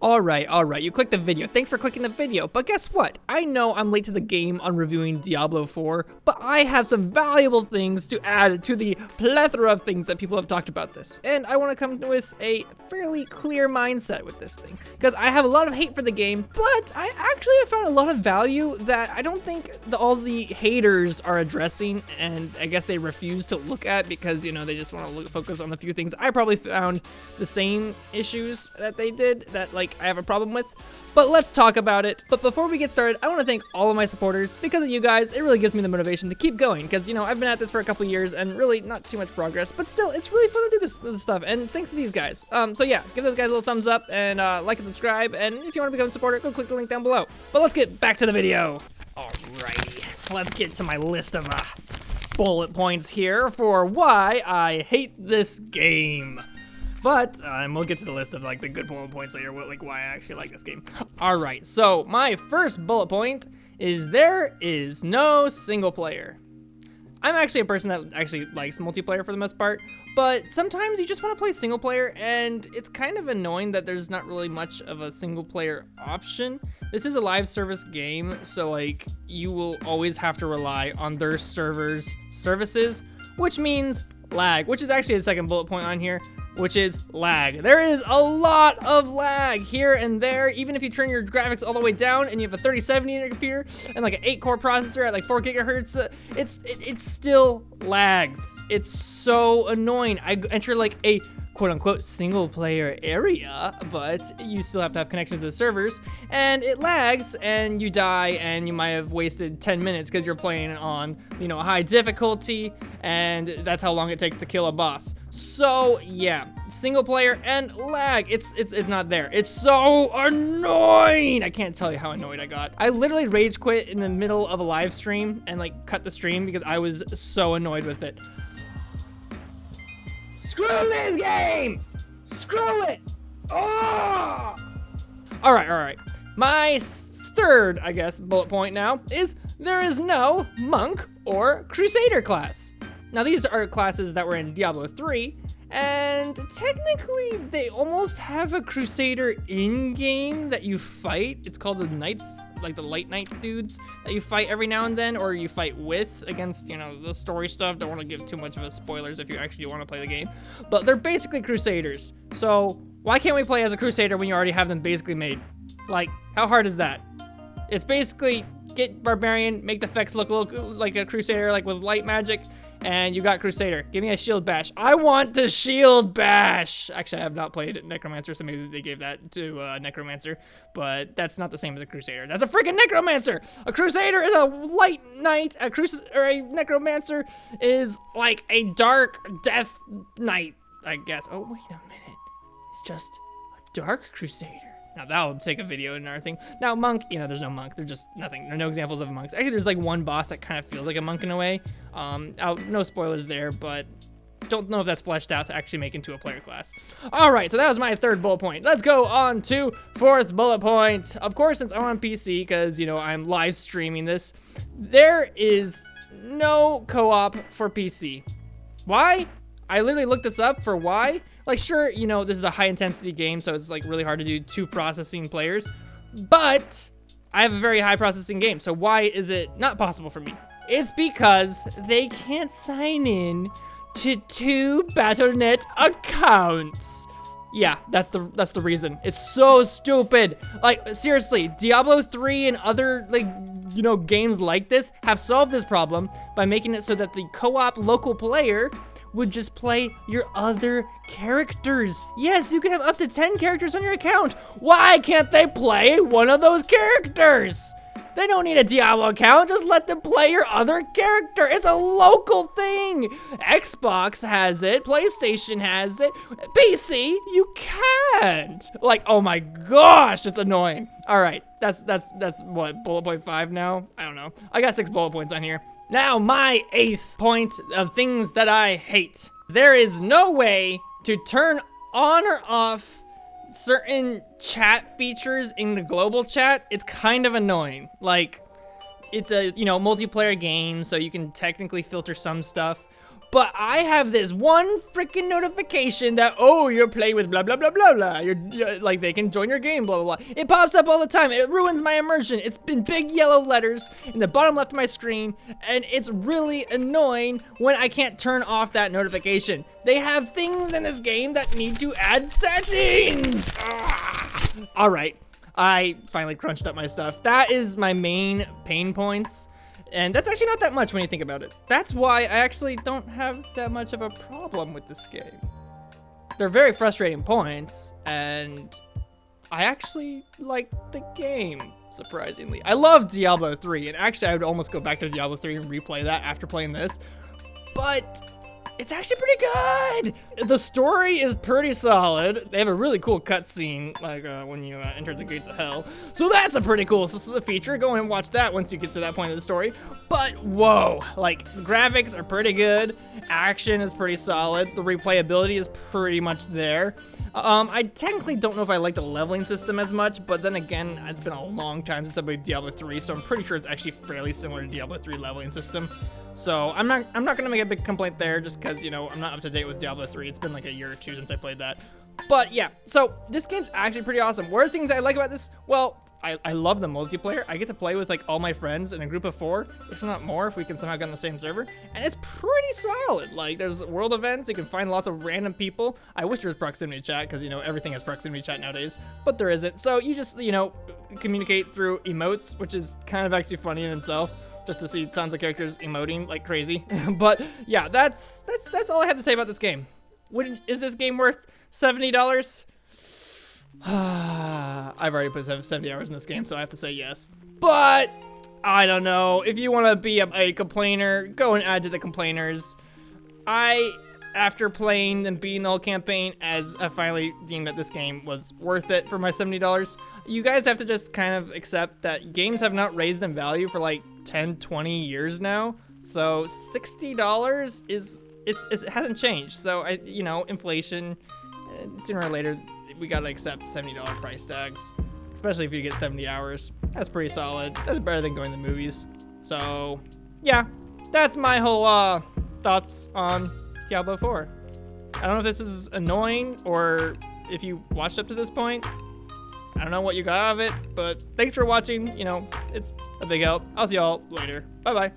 Alright, you clicked the video. Thanks for clicking the video. But guess what? I know I'm late to the game on reviewing Diablo 4, but I have some valuable things to add to the plethora of things that people have talked about this. And I want to come with a fairly clear mindset with this thing. Because I have a lot of hate for the game, but I actually have found a lot of value that I don't think all the haters are addressing, and I guess they refuse to look at because, you know, they just want to focus on the few things I probably found the same issues that they did that, like, I have a problem with. But let's talk about it. But before we get started, I want to thank all of my supporters. Because of you guys, it really gives me the motivation to keep going. Because, you know, I've been at this for a couple years and really not too much progress. But still, it's really fun to do this stuff. And thanks to these guys. So yeah, give those guys a little thumbs up and like and subscribe. And if you want to become a supporter, go click the link down below. But let's get back to the video. Alrighty, let's get to my list of bullet points here for why I hate this game. But we'll get to the list of like the good bullet points later, like why I actually like this game. All right, so my first bullet point is there is no single player. I'm actually a person that actually likes multiplayer for the most part, but sometimes you just want to play single player, and it's kind of annoying that there's not really much of a single player option. This is a live service game, so like you will always have to rely on their services, which means lag, which is actually the second bullet point on here, which is lag. There is a lot of lag here and there. Even if you turn your graphics all the way down and you have a 3070 in your computer and like an 8-core processor at like 4 gigahertz, it still lags. It's so annoying. I enter like a quote-unquote single-player area, but you still have to have connection to the servers, and it lags, and you die, and you might have wasted 10 minutes because you're playing on, you know, high difficulty, and that's how long it takes to kill a boss. So yeah, single player and lag, it's not there. It's so annoying. I can't tell you how annoyed I got. I literally rage quit in the middle of a live stream and like cut the stream because I was so annoyed with it. Screw this game! Screw it! Oh! Alright. My third, I guess, bullet point now is there is no monk or crusader class. Now these are classes that were in Diablo 3, and technically they almost have a crusader in-game that you fight. It's called the knights, like the light knight dudes that you fight every now and then, or you fight with against, you know, the story stuff. Don't want to give too much of a spoilers if you actually want to play the game, but they're basically crusaders. So why can't we play as a crusader when you already have them basically made? Like, how hard is that? It's basically get barbarian, make the effects look a little like a crusader, like with light magic, and you got crusader. Give me a shield bash. I want to shield bash. Actually, I have not played necromancer, so maybe they gave that to necromancer, but that's not the same as a crusader. That's a freaking necromancer. A crusader is a light knight. A necromancer is like a dark death knight, I guess. Oh, wait a minute. It's just a dark crusader. Now that would take a video and everything. Now monk, you know, there's no monk. There's just nothing. There are no examples of monks. Actually, there's like one boss that kind of feels like a monk in a way. No spoilers there, but don't know if that's fleshed out to actually make into a player class. All right, so that was my third bullet point. Let's go on to fourth bullet point. Of course, since I'm on PC, because, you know, I'm live streaming this, there is no co-op for PC. Why? I literally looked this up for why. Like, sure, you know, this is a high-intensity game, so it's, like, really hard to do 2 processing players. But I have a very high processing game, so why is it not possible for me? It's because they can't sign in to 2 Battle.net accounts. Yeah, that's the reason. It's so stupid. Like, seriously, Diablo 3 and other, like, you know, games like this have solved this problem by making it so that the co-op local player would just play your other characters. Yes, you can have up to 10 characters on your account. Why can't they play one of those characters? They don't need a Diablo account. Just let them play your other character. It's a local thing. Xbox has it. PlayStation has it. PC, you can't. Like, oh my gosh, it's annoying. All right, that's what, bullet point 5 now? I don't know. I got 6 bullet points on here. Now, my 8th point of things that I hate. There is no way to turn on or off certain chat features in the global chat. It's kind of annoying. Like, it's a, you know, multiplayer game, so you can technically filter some stuff, But I have this one freaking notification that, oh, you're playing with blah, blah, blah, blah, blah. You're like, they can join your game, blah, blah, blah. It pops up all the time. It ruins my immersion. It's been big yellow letters in the bottom left of my screen, and it's really annoying when I can't turn off that notification. They have things in this game that need to add settings. All right, I finally crunched up my stuff. That is my main pain points. And that's actually not that much when you think about it. That's why I actually don't have that much of a problem with this game. They're very frustrating points, and I actually like the game, surprisingly. I love Diablo 3, and actually I would almost go back to Diablo 3 and replay that after playing this, but it's actually pretty good. The story is pretty solid. They have a really cool cutscene, like when you enter the gates of hell. So that's a pretty cool feature. Go and watch that once you get to that point of the story. But whoa, like the graphics are pretty good. Action is pretty solid. The replayability is pretty much there. I technically don't know if I like the leveling system as much, but then again, it's been a long time since I played Diablo 3, so I'm pretty sure it's actually fairly similar to Diablo 3 leveling system. So I'm not gonna make a big complaint there, just because, you know, I'm not up to date with Diablo 3. It's been like a year or two since I played that. But yeah, so this game's actually pretty awesome. What are things I like about this? Well, I love the multiplayer. I get to play with like all my friends in a group of 4, if not more, if we can somehow get on the same server. And it's pretty solid. Like, there's world events, you can find lots of random people. I wish there was proximity chat, because, you know, everything has proximity chat nowadays, but there isn't. So you just, you know, communicate through emotes, which is kind of actually funny in itself, just to see tons of characters emoting like crazy. But yeah, that's all I have to say about this game. Is this game worth $70? I've already put 70 hours in this game, so I have to say yes. But I don't know. If you want to be a complainer, go and add to the complainers. After playing and beating the whole campaign, I finally deemed that this game was worth it for my $70. You guys have to just kind of accept that games have not raised in value for like 10, 20 years now. So $60 it hasn't changed. So you know, inflation, sooner or later, we gotta accept $70 price tags, especially if you get 70 hours. That's pretty solid. That's better than going to the movies. So yeah, that's my whole thoughts on Diablo 4. I don't know if this is annoying or if you watched up to this point. I don't know what you got out of it, but thanks for watching. You know, it's a big help. I'll see y'all later. Bye-bye.